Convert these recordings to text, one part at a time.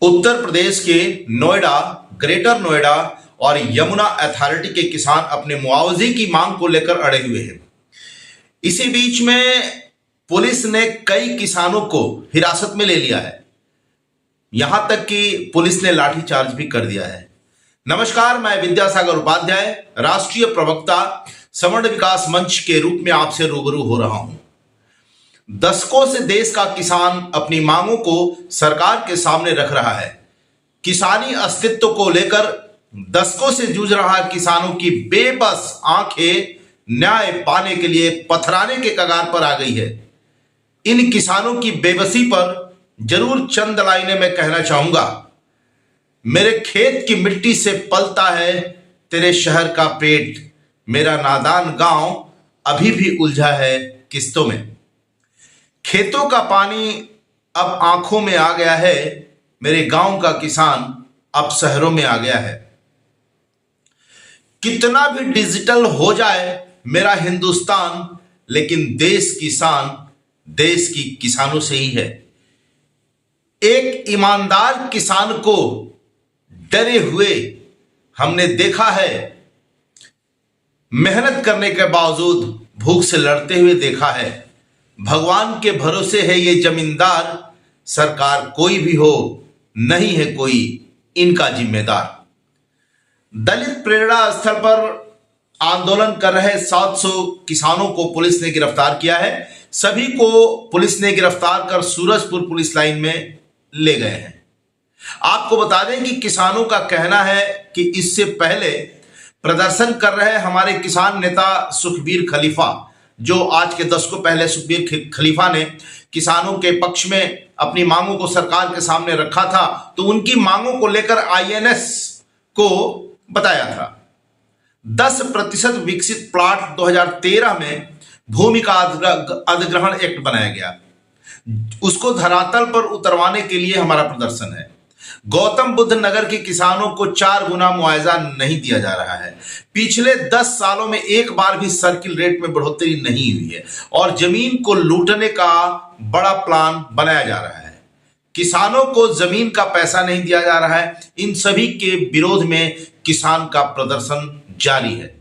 उत्तर प्रदेश के नोएडा, ग्रेटर नोएडा और यमुना अथॉरिटी के किसान अपने मुआवजे की मांग को लेकर अड़े हुए हैं। इसी बीच में पुलिस ने कई किसानों को हिरासत में ले लिया है। यहां तक कि पुलिस ने लाठीचार्ज भी कर दिया है। नमस्कार, मैं विद्यासागर उपाध्याय, राष्ट्रीय प्रवक्ता सवर्ण विकास मंच के रूप में आपसे रूबरू हो रहा हूं। दशकों से देश का किसान अपनी मांगों को सरकार के सामने रख रहा है। किसानी अस्तित्व को लेकर दशकों से जूझ रहा किसानों की बेबस आंखें न्याय पाने के लिए पथराने के कगार पर आ गई है। इन किसानों की बेबसी पर जरूर चंद लाइनें मैं कहना चाहूंगा। मेरे खेत की मिट्टी से पलता है तेरे शहर का पेट, मेरा नादान गांव अभी भी उलझा है किस्तों में। खेतों का पानी अब आंखों में आ गया है, मेरे गांव का किसान अब शहरों में आ गया है। कितना भी डिजिटल हो जाए मेरा हिंदुस्तान, लेकिन देश की शान देश की किसानों से ही है। एक ईमानदार किसान को डरे हुए हमने देखा है, मेहनत करने के बावजूद भूख से लड़ते हुए देखा है। भगवान के भरोसे है ये जमींदार, सरकार कोई भी हो नहीं है कोई इनका जिम्मेदार। दलित प्रेरणा स्थल पर आंदोलन कर रहे 700 किसानों को पुलिस ने गिरफ्तार किया है। सभी को पुलिस ने गिरफ्तार कर सूरजपुर पुलिस लाइन में ले गए हैं। आपको बता दें कि किसानों का कहना है कि इससे पहले प्रदर्शन कर रहे हमारे किसान नेता सुखबीर खलीफा, जो आज के दशकों पहले सुखबीर खलीफा ने किसानों के पक्ष में अपनी मांगों को सरकार के सामने रखा था, तो उनकी मांगों को लेकर आईएनएस को बताया था। 10% विकसित प्लाट 2013 में भूमि का अधिग्रहण एक्ट बनाया गया। उसको धरातल पर उतरवाने के लिए हमारा प्रदर्शन है। गौतम बुद्ध नगर के किसानों को 4 गुना मुआवजा नहीं दिया जा रहा है। पिछले 10 सालों में एक बार भी सर्किल रेट में बढ़ोतरी नहीं हुई है और जमीन को लूटने का बड़ा प्लान बनाया जा रहा है। किसानों को जमीन का पैसा नहीं दिया जा रहा है। इन सभी के विरोध में किसान का प्रदर्शन जारी है।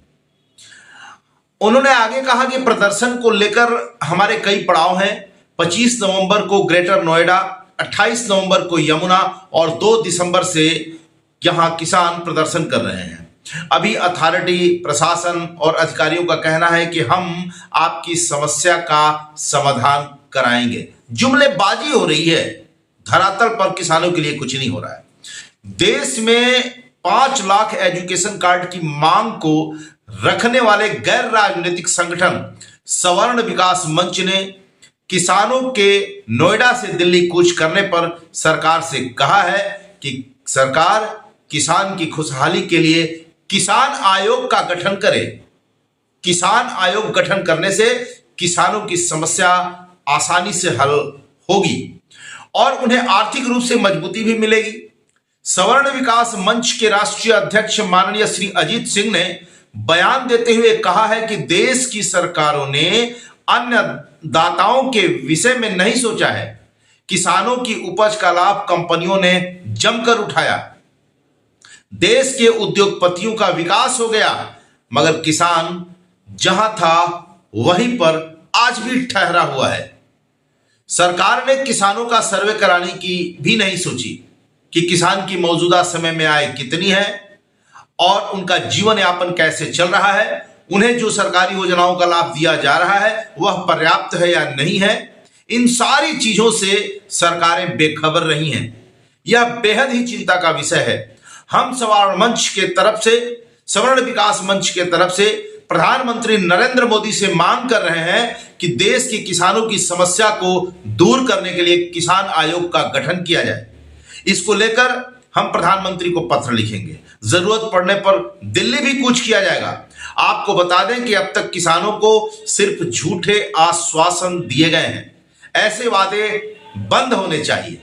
उन्होंने आगे कहा कि प्रदर्शन को लेकर हमारे कई पड़ाव हैं। 25 नवंबर को ग्रेटर नोएडा, 28 नवंबर को यमुना और 2 दिसंबर से यहां किसान प्रदर्शन कर रहे हैं। अभी अथॉरिटी, प्रशासन और अधिकारियों का कहना है कि हम आपकी समस्या का समाधान कराएंगे। जुमलेबाजी हो रही है, धरातल पर किसानों के लिए कुछ नहीं हो रहा है। देश में 5 लाख एजुकेशन कार्ड की मांग को रखने वाले गैर राजनीतिक संगठन सवर्ण विकास मंच ने किसानों के नोएडा से दिल्ली कूच करने पर सरकार से कहा है कि सरकार किसान की खुशहाली के लिए किसान आयोग का गठन करे। किसान आयोग गठन करने से किसानों की समस्या आसानी से हल होगी और उन्हें आर्थिक रूप से मजबूती भी मिलेगी। सवर्ण विकास मंच के राष्ट्रीय अध्यक्ष माननीय श्री अजीत सिंह ने बयान देते हुए कहा है कि देश की सरकारों ने अन्य दाताओं के विषय में नहीं सोचा है। किसानों की उपज का लाभ कंपनियों ने जमकर उठाया। देश के उद्योगपतियों का विकास हो गया, मगर किसान जहां था वहीं पर आज भी ठहरा हुआ है। सरकार ने किसानों का सर्वे कराने की भी नहीं सोची कि किसान की मौजूदा समय में आय कितनी है और उनका जीवन यापन कैसे चल रहा है, उन्हें जो सरकारी योजनाओं का लाभ दिया जा रहा है वह पर्याप्त है या नहीं है। इन सारी चीजों से सरकारें बेखबर रही हैं। यह बेहद ही चिंता का विषय है। हम सवर्ण मंच के तरफ से, सवर्ण विकास मंच के तरफ से प्रधानमंत्री नरेंद्र मोदी से मांग कर रहे हैं कि देश के किसानों की समस्या को दूर करने के लिए किसान आयोग का गठन किया जाए। इसको लेकर हम प्रधानमंत्री को पत्र लिखेंगे। जरूरत पड़ने पर दिल्ली भी कूच किया जाएगा। आपको बता दें कि अब तक किसानों को सिर्फ झूठे आश्वासन दिए गए हैं। ऐसे वादे बंद होने चाहिए।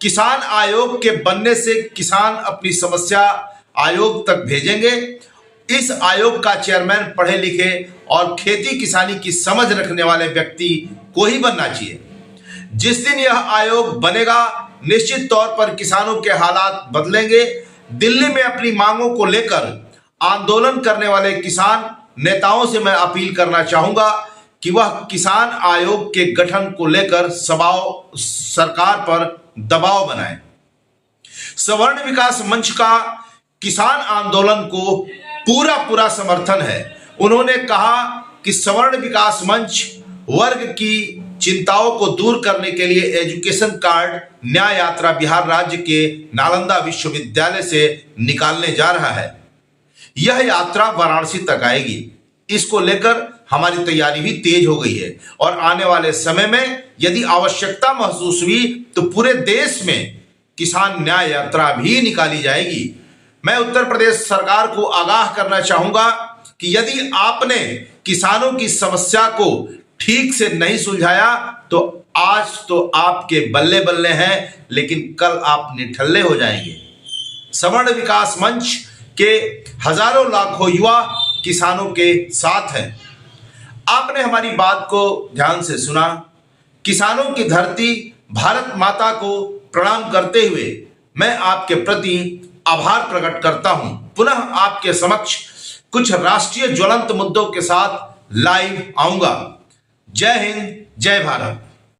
किसान आयोग के बनने से किसान अपनी समस्या आयोग तक भेजेंगे। इस आयोग का चेयरमैन पढ़े लिखे और खेती किसानी की समझ रखने वाले व्यक्ति को ही बनना चाहिए। जिस दिन यह आयोग बनेगा निश्चित तौर पर किसानों के हालात बदलेंगे। दिल्ली में अपनी मांगों को लेकर आंदोलन करने वाले किसान नेताओं से मैं अपील करना चाहूंगा कि वह किसान आयोग के गठन को लेकर सरकार पर दबाव बनाए। सवर्ण विकास मंच का किसान आंदोलन को पूरा समर्थन है। उन्होंने कहा कि सवर्ण विकास मंच वर्ग की चिंताओं को दूर करने के लिए एजुकेशन कार्ड न्याय यात्रा बिहार राज्य के नालंदा विश्वविद्यालय से निकालने जा रहा है। यह यात्रा वाराणसी तक आएगी। इसको लेकर हमारी तैयारी भी तेज हो गई है और आने वाले समय में यदि आवश्यकता महसूस हुई तो पूरे देश में किसान न्याय यात्रा भी निकाली जाएगी। मैं उत्तर प्रदेश सरकार को आगाह करना चाहूंगा कि यदि आपने किसानों की समस्या को ठीक से नहीं सुलझाया तो आज तो आपके बल्ले बल्ले हैं, लेकिन कल आप निठल्ले हो जाएंगे। सवर्ण विकास मंच के हजारों लाखों युवा किसानों के साथ हैं। आपने हमारी बात को ध्यान से सुना। किसानों की धरती भारत माता को प्रणाम करते हुए मैं आपके प्रति आभार प्रकट करता हूं। पुनः आपके समक्ष कुछ राष्ट्रीय ज्वलंत मुद्दों के साथ लाइव आऊंगा। जय हिंद, जय भारत।